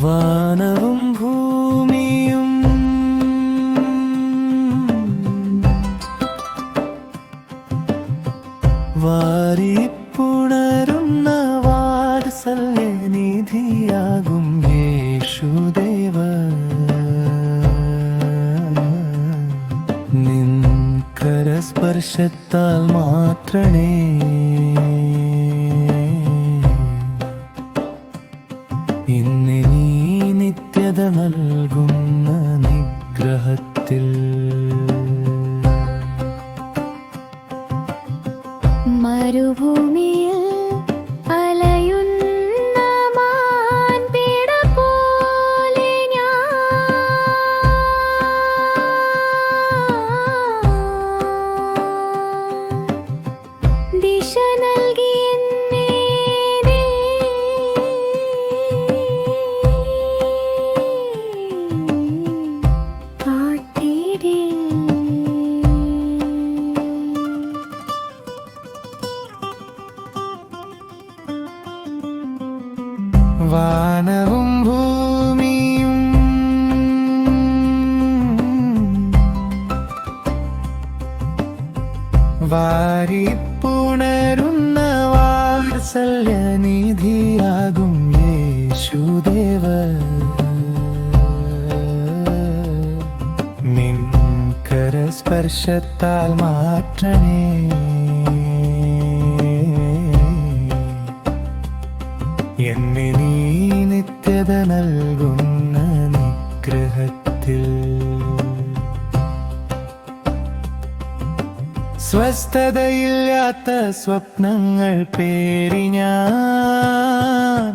വാനവും ഭൂമിയും വാരിപ്പുണരുന്ന വാത്സല്യനിധിയാകും യേശുദേവ. നിൻ കരസ്പർശത്താൽ മാത്രമേ ഇന്ന് നീ നിത്യത നൽകുന്ന നിഗ്രഹത്തിൽ മരുഭൂമിയിൽ അലയുന്ന മാൻപേട പോലെ ഞാൻ ദിശ നൽകി വാനവും ഭൂമിയും വാരിപ്പുണരുന്ന വാത്സല്യനിധിയാകും യേശുദേവ. നിൻ കരസ്പർശത്താൽ മാത്രമേ എന്നെ നീ നിത്യത നൽകുന്ന നിഗ്രഹത്തിൽ സ്വസ്ഥതയില്ലാത്ത സ്വപ്നങ്ങൾ പേറി ഞാൻ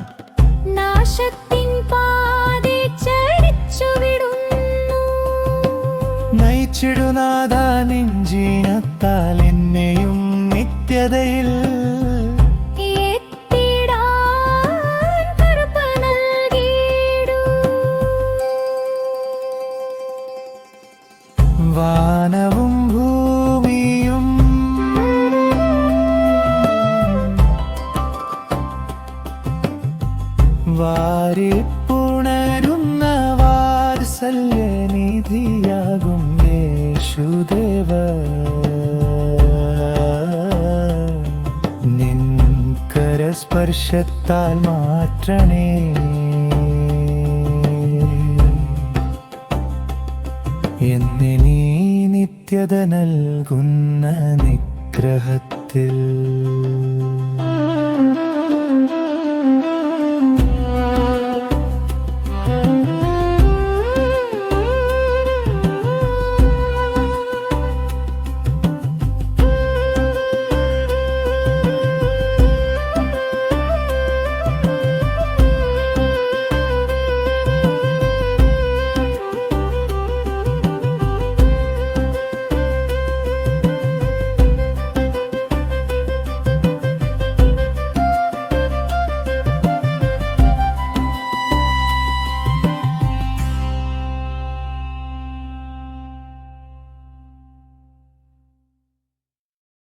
നാശത്തിൻ പാതേ ചരിച്ചുവിടുന്നു. നയിച്ചിടുനാഥ നെഞ്ചിനത്താൽ എന്നെയും നിത്യതയിൽ വാനവും ഭൂമിയും വാരിപ്പുണരുന്ന വാത്സല്യനിധിയാകും യേശുദേവ. നിൻ കരസ്പർശത്താൽ മാത്രമേ എന്നെ നീ നിത്യത നൽകുന്ന നിഗ്രഹത്തിൽ